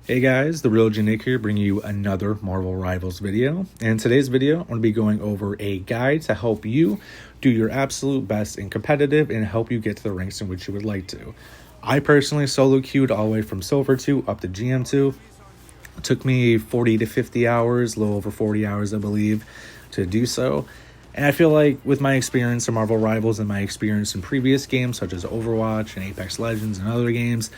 Hey guys, the Real Nick here, bringing you another Marvel Rivals video. And in today's video, I'm going to be going over a guide to help you do your absolute best in competitive and help you get to the ranks in which you would like to. I personally solo queued all the way from Silver 2 up to GM 2. It took me 40 to 50 hours, a little over 40 hours, I believe, to do so. And I feel like with my experience in Marvel Rivals and my experience in previous games such as Overwatch and Apex Legends and other games,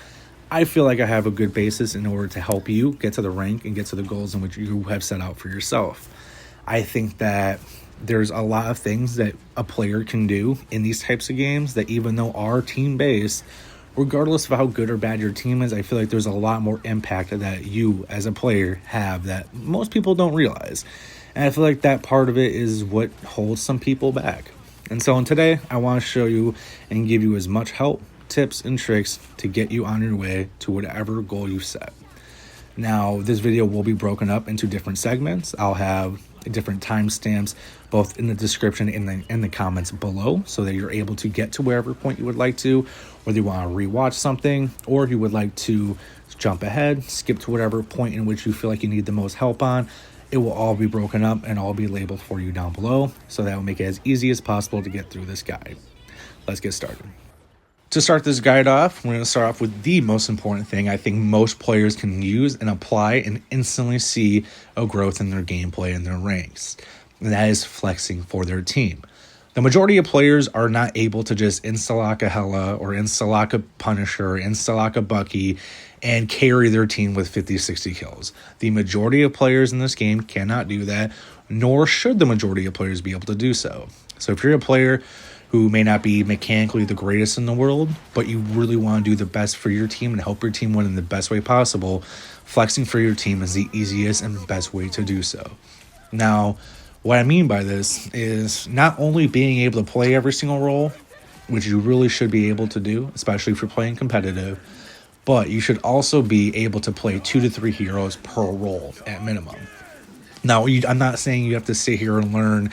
I feel like I have a good basis in order to help you get to the rank and get to the goals in which you have set out for yourself. I think that there's a lot of things that a player can do in these types of games that even though are team-based, regardless of how good or bad your team is, I feel like there's a lot more impact that you as a player have that most people don't realize. And I feel like that part of it is what holds some people back. And so today, I want to show you and give you as much help, tips, and tricks to get you on your way to whatever goal you set. Now, this video will be broken up into different segments. I'll have different timestamps both in the description and in the comments below so that you're able to get to wherever point you would like to, whether you want to rewatch something or if you would like to jump ahead, skip to whatever point in which you feel like you need the most help on. It will all be broken up and all be labeled for you down below, so that will make it as easy as possible to get through this guide. Let's get started. To start this guide off, we're going to start off with the most important thing I think most players can use and apply and instantly see a growth in their gameplay and their ranks. And that is flexing for their team. The majority of players are not able to just insta-lock a Hela or insta-lock a Punisher or insta-lock a Bucky and carry their team with 50, 60 kills. The majority of players in this game cannot do that, nor should the majority of players be able to do so. So if you're a player who may not be mechanically the greatest in the world, but you really want to do the best for your team and help your team win in the best way possible, flexing for your team is the easiest and best way to do so. Now, what I mean by this is not only being able to play every single role, which you really should be able to do, especially if you're playing competitive, but you should also be able to play 2 to 3 heroes per role at minimum. Now, I'm not saying you have to sit here and learn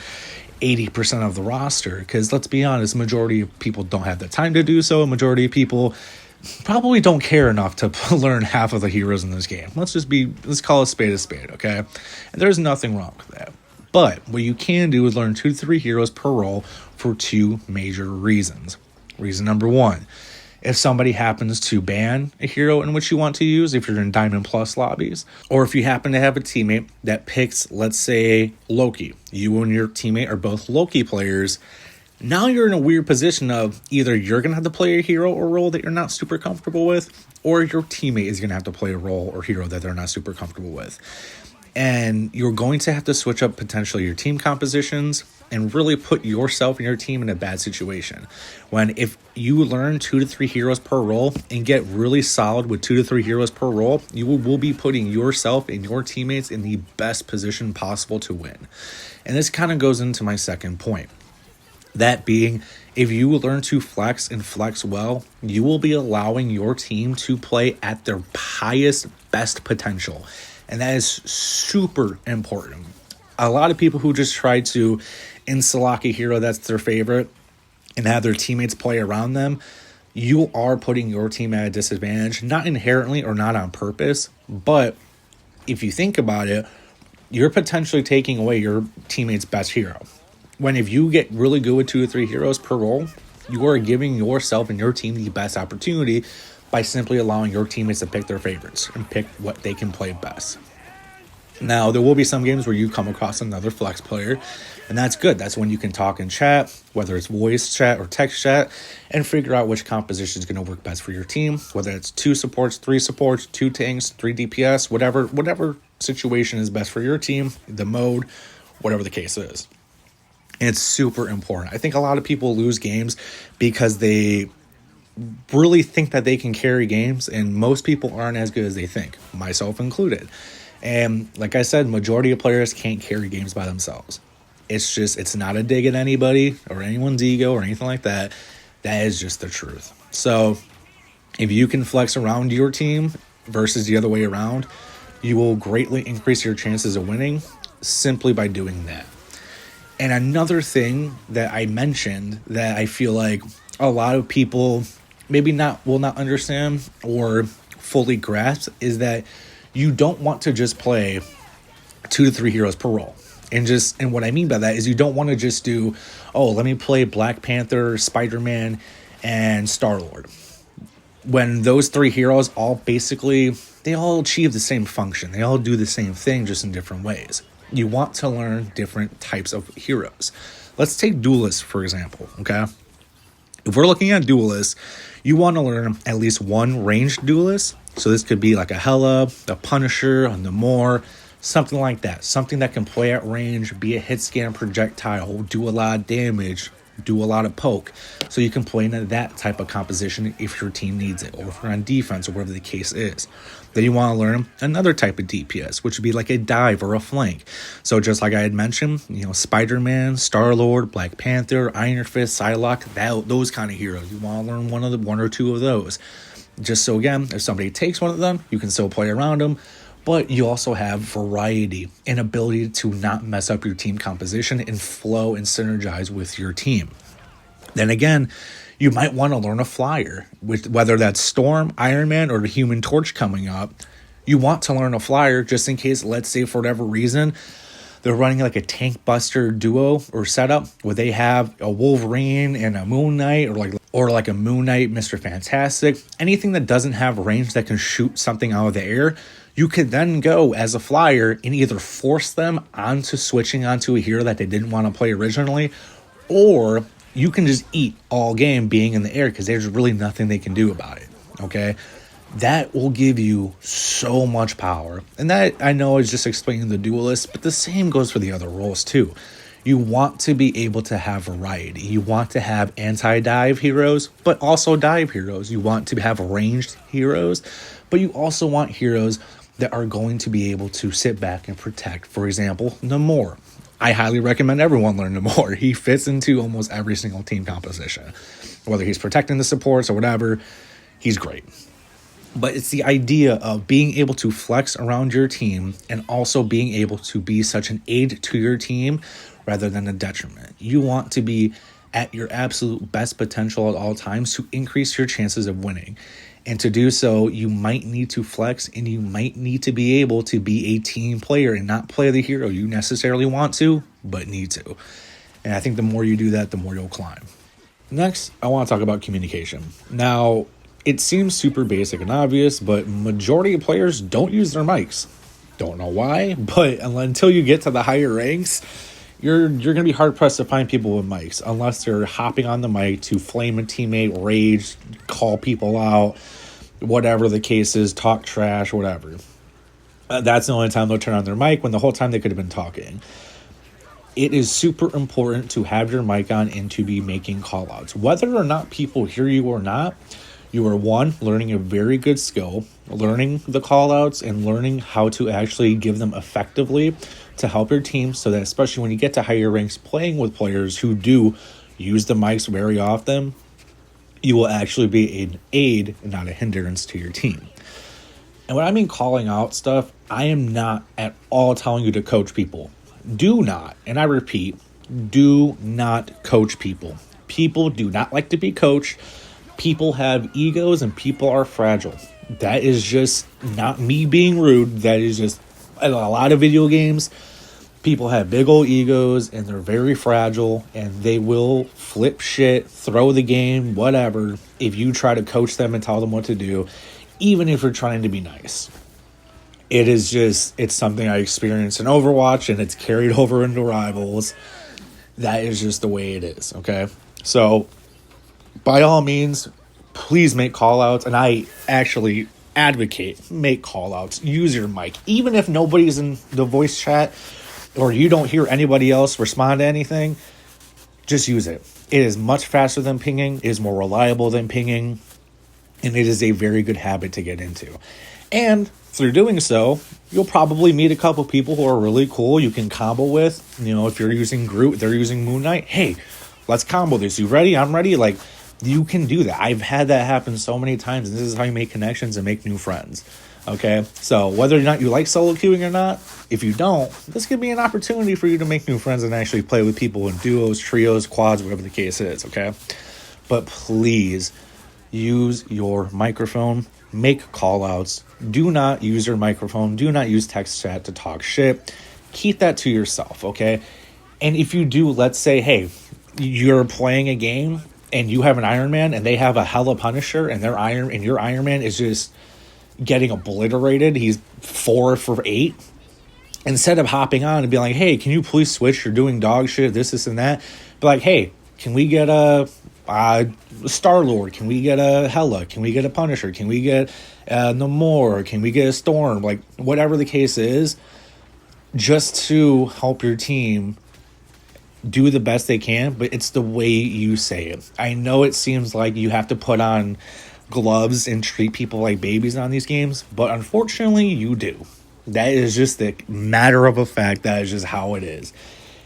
80% of the roster, because let's be honest, majority of people don't have the time to do so. A majority of people probably don't care enough to learn half of the heroes in this game. Let's call a spade, okay? And there's nothing wrong with that. But what you can do is learn 2 to 3 heroes per role for 2 major reasons. Reason number 1, if somebody happens to ban a hero in which you want to use, if you're in Diamond Plus lobbies, or if you happen to have a teammate that picks, let's say, Loki. You and your teammate are both Loki players. Now you're in a weird position of either you're going to have to play a hero or role that you're not super comfortable with, or your teammate is going to have to play a role or hero that they're not super comfortable with. And you're going to have to switch up potentially your team compositions and really put yourself and your team in a bad situation. When if you learn 2 to 3 heroes per role and get really solid with 2 to 3 heroes per role, you will be putting yourself and your teammates in the best position possible to win. And this kind of goes into my second point. That being, if you learn to flex and flex well, you will be allowing your team to play at their highest, best potential. And that is super important. A lot of people who just try to insta-lock a hero that's their favorite and have their teammates play around them, you are putting your team at a disadvantage, not inherently or not on purpose, but if you think about it, you're potentially taking away your teammate's best hero. When if you get really good with 2 to 3 heroes per role, you are giving yourself and your team the best opportunity by simply allowing your teammates to pick their favorites and pick what they can play best. Now, there will be some games where you come across another flex player, and that's good. That's when you can talk in chat, whether it's voice chat or text chat, and figure out which composition is going to work best for your team, whether it's 2 supports, 3 supports, 2 tanks, 3 DPS, whatever situation is best for your team, the mode, whatever the case is. And it's super important. I think a lot of people lose games because they really think that they can carry games, and most people aren't as good as they think, myself included. And like I said, majority of players can't carry games by themselves. It's not a dig at anybody or anyone's ego or anything like that. That is just the truth. So if you can flex around your team versus the other way around, you will greatly increase your chances of winning simply by doing that. And another thing that I mentioned that I feel like a lot of people maybe will not understand or fully grasp is that you don't want to just play 2 to 3 heroes per role. And what I mean by that is you don't want to just do, oh, let me play Black Panther, Spider-Man, and Star-Lord. When those 3 heroes they all achieve the same function. They all do the same thing, just in different ways. You want to learn different types of heroes. Let's take duelists, for example, okay? If we're looking at duelists, you want to learn at least one ranged duelist. So this could be like a Hela, a Punisher, a Namor, something like that. Something that can play at range, be a hit scan projectile, do a lot of damage, do a lot of poke. So you can play into that type of composition if your team needs it, or if you're on defense, or whatever the case is. Then you want to learn another type of DPS, which would be like a dive or a flank. So just like I had mentioned, Spider-Man, Star-Lord, Black Panther, Iron Fist, Psylocke, those kind of heroes. You want to learn one or two of those. Just so, again, if somebody takes one of them, you can still play around them. But you also have variety and ability to not mess up your team composition and flow and synergize with your team. Then again, you might want to learn a flyer, whether that's Storm, Iron Man, or the Human Torch coming up. You want to learn a flyer just in case, let's say for whatever reason, they're running like a tank buster duo or setup where they have a Wolverine and a Moon Knight, or like a Moon Knight, Mr. Fantastic. Anything that doesn't have range that can shoot something out of the air, you could then go as a flyer and either force them onto switching onto a hero that they didn't want to play originally, or you can just eat all game being in the air because there's really nothing they can do about it, okay? That will give you so much power. And that, I know, is just explaining the duelist, but the same goes for the other roles too. You want to be able to have variety. You want to have anti-dive heroes, but also dive heroes. You want to have ranged heroes, but you also want heroes that are going to be able to sit back and protect. For example, Namor. I highly recommend everyone learn Namor. He fits into almost every single team composition. Whether he's protecting the supports or whatever, he's great. But it's the idea of being able to flex around your team and also being able to be such an aid to your team rather than a detriment. You want to be at your absolute best potential at all times to increase your chances of winning. And to do so, you might need to flex, and you might need to be able to be a team player and not play the hero you necessarily want to, but need to. And I think the more you do that, the more you'll climb. Next, I want to talk about communication. Now, it seems super basic and obvious, but majority of players don't use their mics. Don't know why, but until you get to the higher ranks, you're going to be hard-pressed to find people with mics unless they're hopping on the mic to flame a teammate, rage, call people out, whatever the case is, talk trash, whatever. That's the only time they'll turn on their mic, when the whole time they could have been talking. It is super important to have your mic on and to be making call-outs. Whether or not people hear you or not, you are, one, learning a very good skill, learning the call-outs and learning how to actually give them effectively to help your team, so that especially when you get to higher ranks playing with players who do use the mics very often, you will actually be an aid and not a hindrance to your team. And when I mean calling out stuff, I am not at all telling you to coach people. Do not, and I repeat, do not coach people. People do not like to be coached. People have egos and people are fragile. That is just not me being rude. That is just a lot of video games. People have big old egos and they're very fragile, and they will flip shit, throw the game, whatever, if you try to coach them and tell them what to do, even if you're trying to be nice. It's something I experienced in Overwatch, and it's carried over into Rivals. That is just the way it is, okay? So, by all means, please make call-outs, and I actually advocate, make call-outs, use your mic. Even if nobody's in the voice chat, or you don't hear anybody else respond to anything, just use it. It is much faster than pinging, it is more reliable than pinging, and it is a very good habit to get into. And through doing so, you'll probably meet a couple people who are really cool you can combo with. If you're using Groot, they're using Moon Knight. Hey, let's combo this. You ready? I'm ready. Like, you can do that. I've had that happen so many times, and this is how you make connections and make new friends. Okay, so whether or not you like solo queuing or not, if you don't, this could be an opportunity for you to make new friends and actually play with people in duos, trios, quads, whatever the case is, okay? But please use your microphone make call outs. Do not use your microphone. Do not use text chat to talk shit. Keep that to yourself, okay? And if you do, let's say, hey, you're playing a game and you have an Iron Man and they have a hella Punisher and your Iron Man is just getting obliterated. He's 4 for 8. Instead of hopping on and being like, hey, can you please switch? You're doing dog shit, this and that. Be like, hey, can we get a Star-Lord? Can we get a Hela? Can we get a Punisher? Can we get Namor? Can we get a Storm? Like, whatever the case is, just to help your team do the best they can, but it's the way you say it. I know it seems like you have to put on gloves and treat people like babies on these games, but unfortunately you do. That is just the matter of a fact. That is just how it is.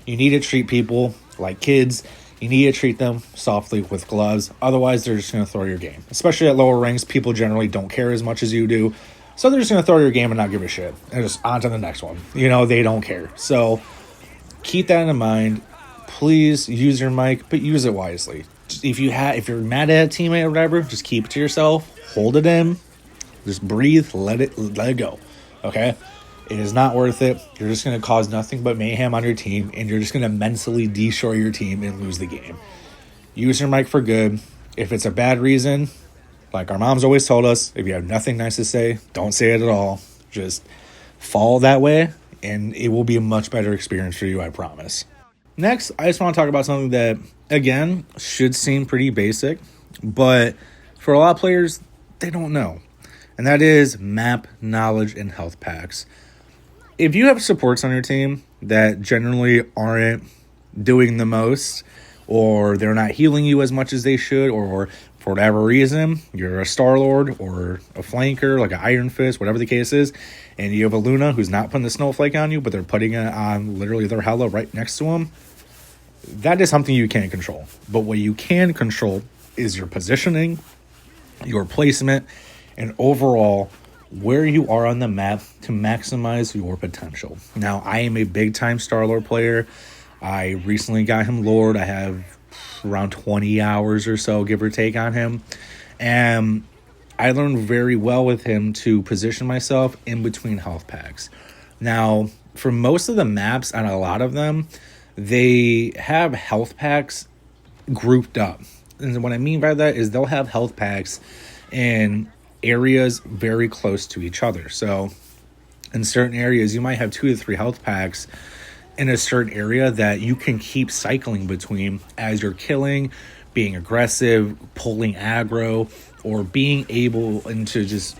You need to treat people like kids. You need to treat them softly with gloves. Otherwise, they're just going to throw your game. Especially at lower ranks, people generally don't care as much as you do. So they're just going to throw your game and not give a shit. And just on to the next one. You know, they don't care. So keep that in mind. Please use your mic, but use it wisely. If you're mad at a teammate or whatever, just keep it to yourself. Hold it in. Just breathe. Let it go. Okay? It is not worth it. You're just going to cause nothing but mayhem on your team, and you're just going to mentally destroy your team and lose the game. Use your mic for good. If it's a bad reason, like our moms always told us, if you have nothing nice to say, don't say it at all. Just follow that way, and it will be a much better experience for you, I promise. Next, I just want to talk about something that, again, should seem pretty basic, but for a lot of players, they don't know. And that is map knowledge and health packs. If you have supports on your team that generally aren't doing the most, or they're not healing you as much as they should, or for whatever reason, you're a Star-Lord or a flanker, like an Iron Fist, whatever the case is, and you have a Luna who's not putting the snowflake on you, but they're putting it on literally their Hela right next to them, that is something you can't control. But what you can control is your positioning, your placement, and overall where you are on the map to maximize your potential. Now, I am a big-time Star-Lord player. I recently got him Lord. I have around 20 hours or so, give or take, on him. And I learned very well with him to position myself in between health packs. Now, for most of the maps, and a lot of them, they have health packs grouped up. And what I mean by that is they'll have health packs in areas very close to each other. So in certain areas, you might have 2 to 3 health packs in a certain area that you can keep cycling between as you're killing, being aggressive, pulling aggro, or being able to just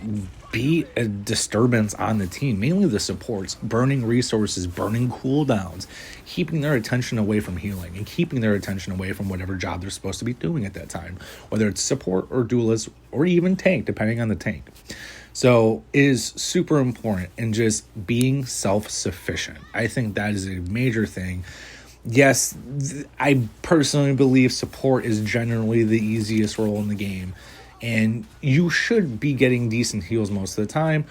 be a disturbance on the team, mainly the supports, burning resources, burning cooldowns, keeping their attention away from healing and keeping their attention away from whatever job they're supposed to be doing at that time, whether it's support or duelist or even tank, depending on the tank. So it is super important in just being self-sufficient. I think that is a major thing. Yes, I personally believe support is generally the easiest role in the game, and you should be getting decent heals most of the time.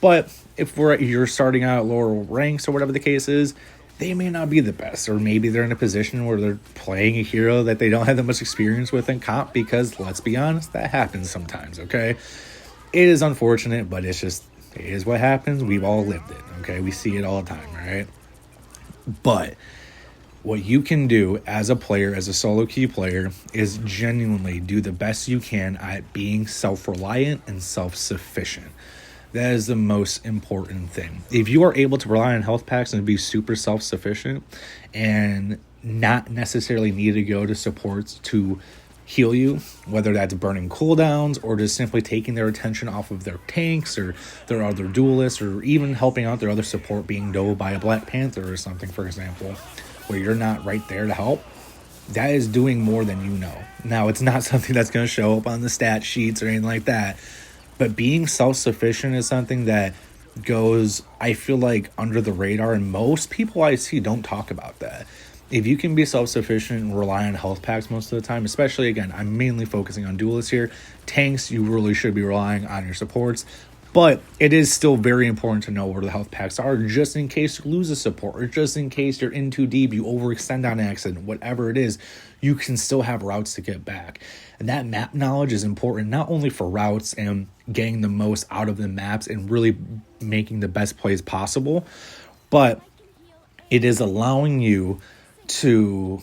But if you're starting out at lower ranks or whatever the case is, they may not be the best, or maybe they're in a position where they're playing a hero that they don't have that much experience with in comp, because let's be honest, that happens sometimes, okay? It is unfortunate, but it is what happens. We've all lived it, okay? We see it all the time, right? But what you can do as a player, as a solo queue player, is genuinely do the best you can at being self-reliant and self-sufficient. That is the most important thing. If you are able to rely on health packs and be super self-sufficient and not necessarily need to go to supports to heal you, whether that's burning cooldowns or just simply taking their attention off of their tanks or their other duelists, or even helping out their other support being dove by a Black Panther or something, for example, where you're not right there to help, that is doing more than you know. Now, it's not something that's going to show up on the stat sheets or anything like that, but being self-sufficient is something that goes, I feel like, under the radar, and most people I see don't talk about that. If you can be self-sufficient and rely on health packs most of the time, especially, again, I'm mainly focusing on duelists here. Tanks, you really should be relying on your supports. But it is still very important to know where the health packs are, just in case you lose a support, or just in case you're in too deep, you overextend on accident, whatever it is, you can still have routes to get back. And that map knowledge is important, not only for routes and getting the most out of the maps and really making the best plays possible, but it is allowing you to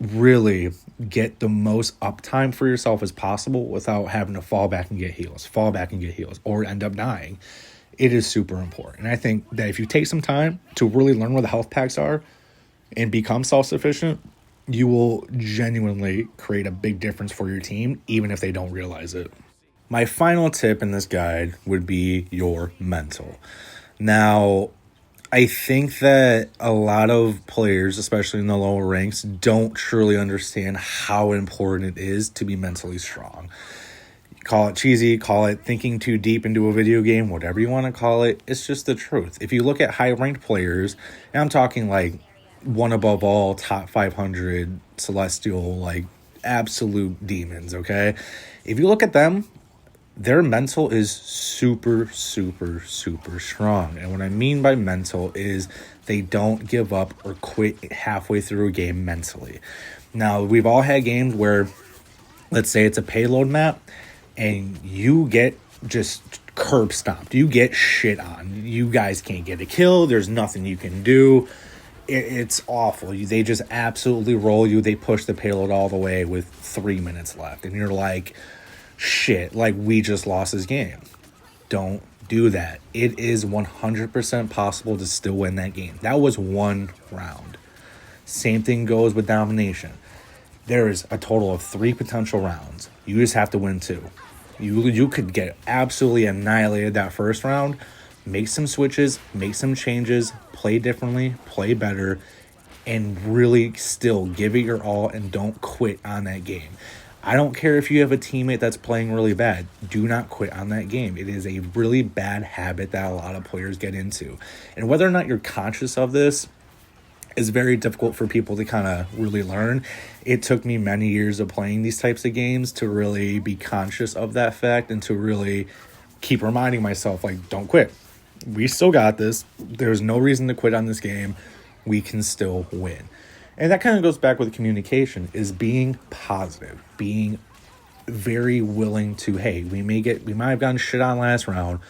really get the most uptime for yourself as possible without having to fall back and get heals, or end up dying. It is super important. And I think that if you take some time to really learn where the health packs are and become self-sufficient, you will genuinely create a big difference for your team, even if they don't realize it. My final tip in this guide would be your mental. Now, I think that a lot of players, especially in the lower ranks, don't truly understand how important it is to be mentally strong. Call it cheesy, call it thinking too deep into a video game, whatever you want to call it. It's just the truth. If you look at high-ranked players, and I'm talking like one above all, top 500, celestial, like absolute demons, okay? If you look at them, their mental is super, super, super strong. And what I mean by mental is they don't give up or quit halfway through a game mentally. Now, we've all had games where, let's say it's a payload map, and you get just curb stomped. You get shit on. You guys can't get a kill. There's nothing you can do. It's awful. They just absolutely roll you. They push the payload all the way with 3 minutes left. And you're like, shit, like we just lost this game. Don't do that. It is 100% possible to still win that game. That was one round. Same thing goes with domination. There is a total of 3 potential rounds. You just have to win 2. You could get absolutely annihilated that first round. Make some switches, make some changes, play differently, play better, and really still give it your all and don't quit on that game. I don't care if you have a teammate that's playing really bad. Do not quit on that game. It is a really bad habit that a lot of players get into. And whether or not you're conscious of this is very difficult for people to kind of really learn. It took me many years of playing these types of games to really be conscious of that fact and to really keep reminding myself, like, don't quit. We still got this. There's no reason to quit on this game. We can still win. And that kind of goes back with communication, is being positive, being very willing to, hey, we might have gotten shit on last round,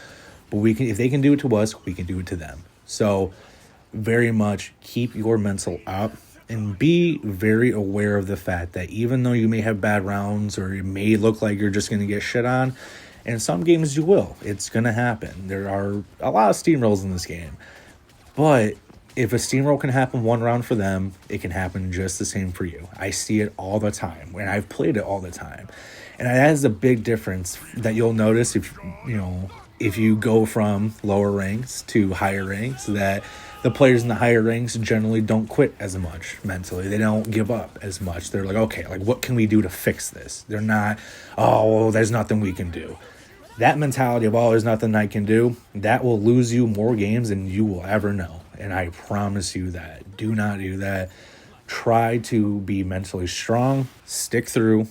but we can, if they can do it to us, we can do it to them. So very much keep your mental up and be very aware of the fact that even though you may have bad rounds or it may look like you're just going to get shit on, in some games you will. It's going to happen. There are a lot of steamrolls in this game. But if a steamroll can happen one round for them, it can happen just the same for you. I see it all the time, and I've played it all the time. And that is a big difference that you'll notice if you go from lower ranks to higher ranks, that the players in the higher ranks generally don't quit as much mentally. They don't give up as much. They're like, okay, like what can we do to fix this? They're not, oh, well, there's nothing we can do. That mentality of, oh, there's nothing I can do, that will lose you more games than you will ever know. And I promise you that. Do not do that. Try to be mentally strong, stick through,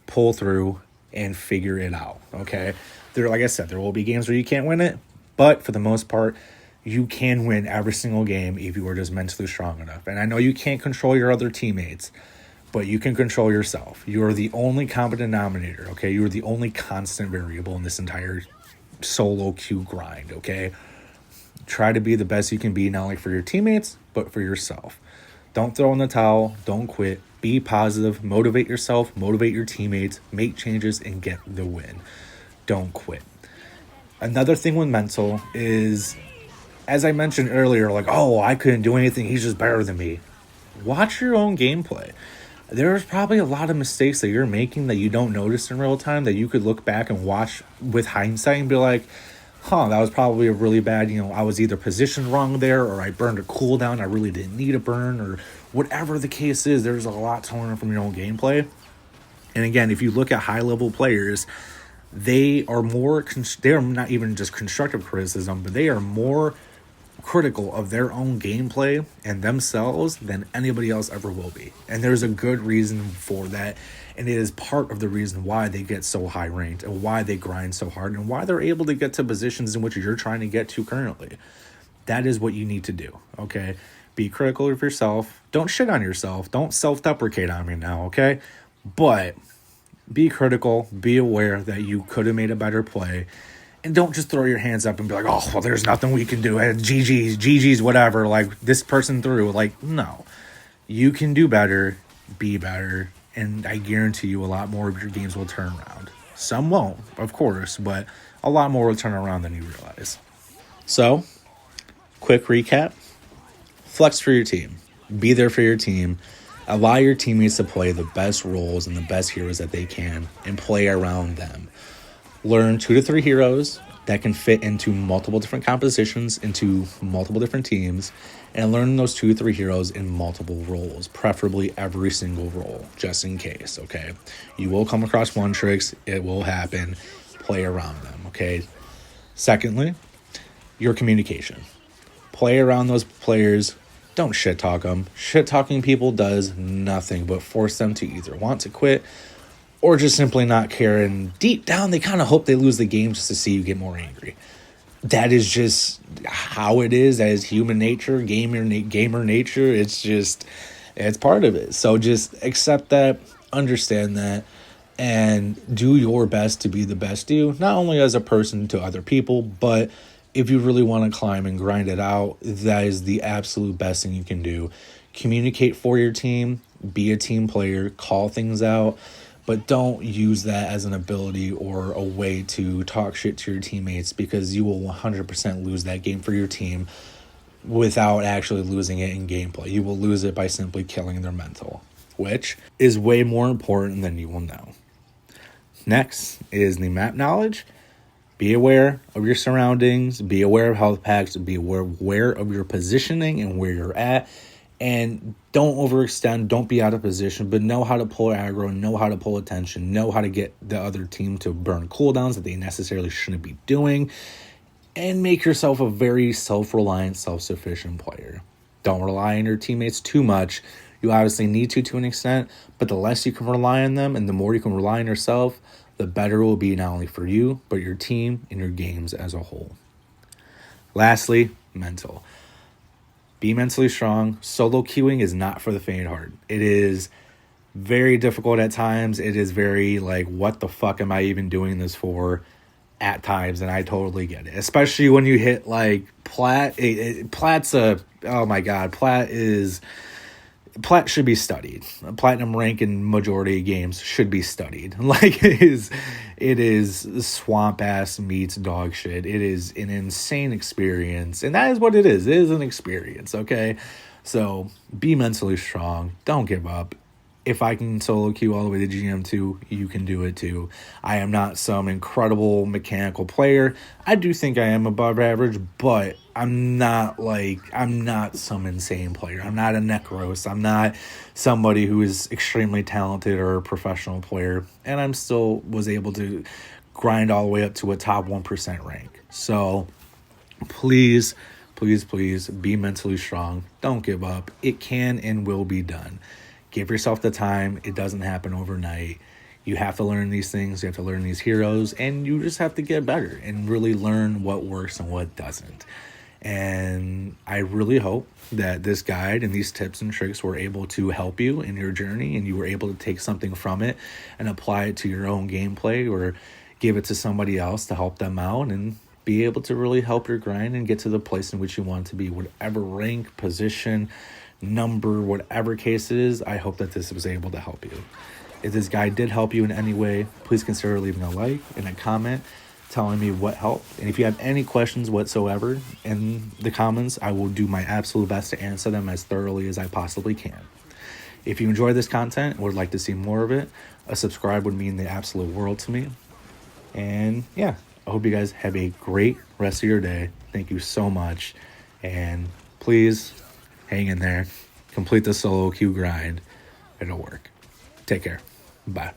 pull through, and figure it out, okay? Like I said, there will be games where you can't win it, but for the most part, you can win every single game if you are just mentally strong enough. And I know you can't control your other teammates, but you can control yourself. You are the only common denominator, okay? You are the only constant variable in this entire solo queue grind, okay? Try to be the best you can be, not only for your teammates, but for yourself. Don't throw in the towel. Don't quit. Be positive. Motivate yourself. Motivate your teammates. Make changes and get the win. Don't quit. Another thing with mental is, as I mentioned earlier, like, oh, I couldn't do anything. He's just better than me. Watch your own gameplay. There's probably a lot of mistakes that you're making that you don't notice in real time that you could look back and watch with hindsight and be like, that was probably a really bad, I was either positioned wrong there or I burned a cooldown I really didn't need to burn, or whatever the case is. There's a lot to learn from your own gameplay. And again, if you look at high-level players, they are not even just constructive criticism, but they are more critical of their own gameplay and themselves than anybody else ever will be. And there's a good reason for that. And it is part of the reason why they get so high ranked and why they grind so hard and why they're able to get to positions in which you're trying to get to currently. That is what you need to do, okay? Be critical of yourself. Don't shit on yourself. Don't self-deprecate on me now, okay? But be critical. Be aware that you could have made a better play. And don't just throw your hands up and be like, oh, well, there's nothing we can do. And GG's, whatever. Like, this person threw. Like, no. You can do better. Be better. And I guarantee you a lot more of your games will turn around. Some won't, of course, but a lot more will turn around than you realize. So, quick recap. Flex for your team. Be there for your team. Allow your teammates to play the best roles and the best heroes that they can and play around them. Learn 2 to 3 heroes that can fit into multiple different compositions, into multiple different teams, and learn those 2 to 3 heroes in multiple roles, preferably every single role, just in case, okay? You will come across one tricks. It will happen. Play around them, okay? Secondly, your communication. Play around those players. Don't shit talk them. Shit talking people does nothing but force them to either want to quit or just simply not care. And deep down, they kind of hope they lose the game just to see you get more angry. That is just how it is. That is human nature, gamer nature. It's part of it. So just accept that, understand that, and do your best to be the best you, not only as a person to other people, but if you really want to climb and grind it out, that is the absolute best thing you can do. Communicate for your team, be a team player, call things out, but don't use that as an ability or a way to talk shit to your teammates, because you will 100% lose that game for your team without actually losing it in gameplay. You will lose it by simply killing their mental, which is way more important than you will know. Next is the map knowledge. Be aware of your surroundings, be aware of health packs, be aware of your positioning and where you're at, and don't overextend, don't be out of position, but know how to pull aggro, know how to pull attention, know how to get the other team to burn cooldowns that they necessarily shouldn't be doing, and make yourself a very self-reliant, self-sufficient player. Don't rely on your teammates too much. You obviously need to an extent, but the less you can rely on them and the more you can rely on yourself, the better it will be not only for you, but your team and your games as a whole. Lastly, mental. Be mentally strong. Solo queuing is not for the faint of heart. It is very difficult at times. It is very like, what the fuck am I even doing this for at times? And I totally get it. Especially when you hit like Plat. Plat's oh my God. Plat should be studied. A platinum rank in majority of games should be studied. Like it is swamp ass meets dog shit. It is an insane experience. And that is what it is. It is an experience, okay? So be mentally strong. Don't give up. If I can solo queue all the way to GM2, you can do it too. I am not some incredible mechanical player. I do think I am above average, but I'm not some insane player. I'm not a Necros. I'm not somebody who is extremely talented or a professional player. And I'm still was able to grind all the way up to a top 1% rank. So please be mentally strong. Don't give up. It can and will be done. Give yourself the time. It doesn't happen overnight. You have to learn these things. You have to learn these heroes. And you just have to get better and really learn what works and what doesn't. And I really hope that this guide and these tips and tricks were able to help you in your journey and you were able to take something from it and apply it to your own gameplay or give it to somebody else to help them out and be able to really help your grind and get to the place in which you want to be. Whatever rank, position, number, whatever case it is, I hope that this was able to help you. If this guide did help you in any way, please consider leaving a like and a comment telling me what helped. And if you have any questions whatsoever in the comments, I will do my absolute best to answer them as thoroughly as I possibly can. If you enjoy this content and would like to see more of it, a subscribe would mean the absolute world to me. And yeah, I hope you guys have a great rest of your day. Thank you so much. And please hang in there. Complete the solo queue grind. It'll work. Take care. Bye.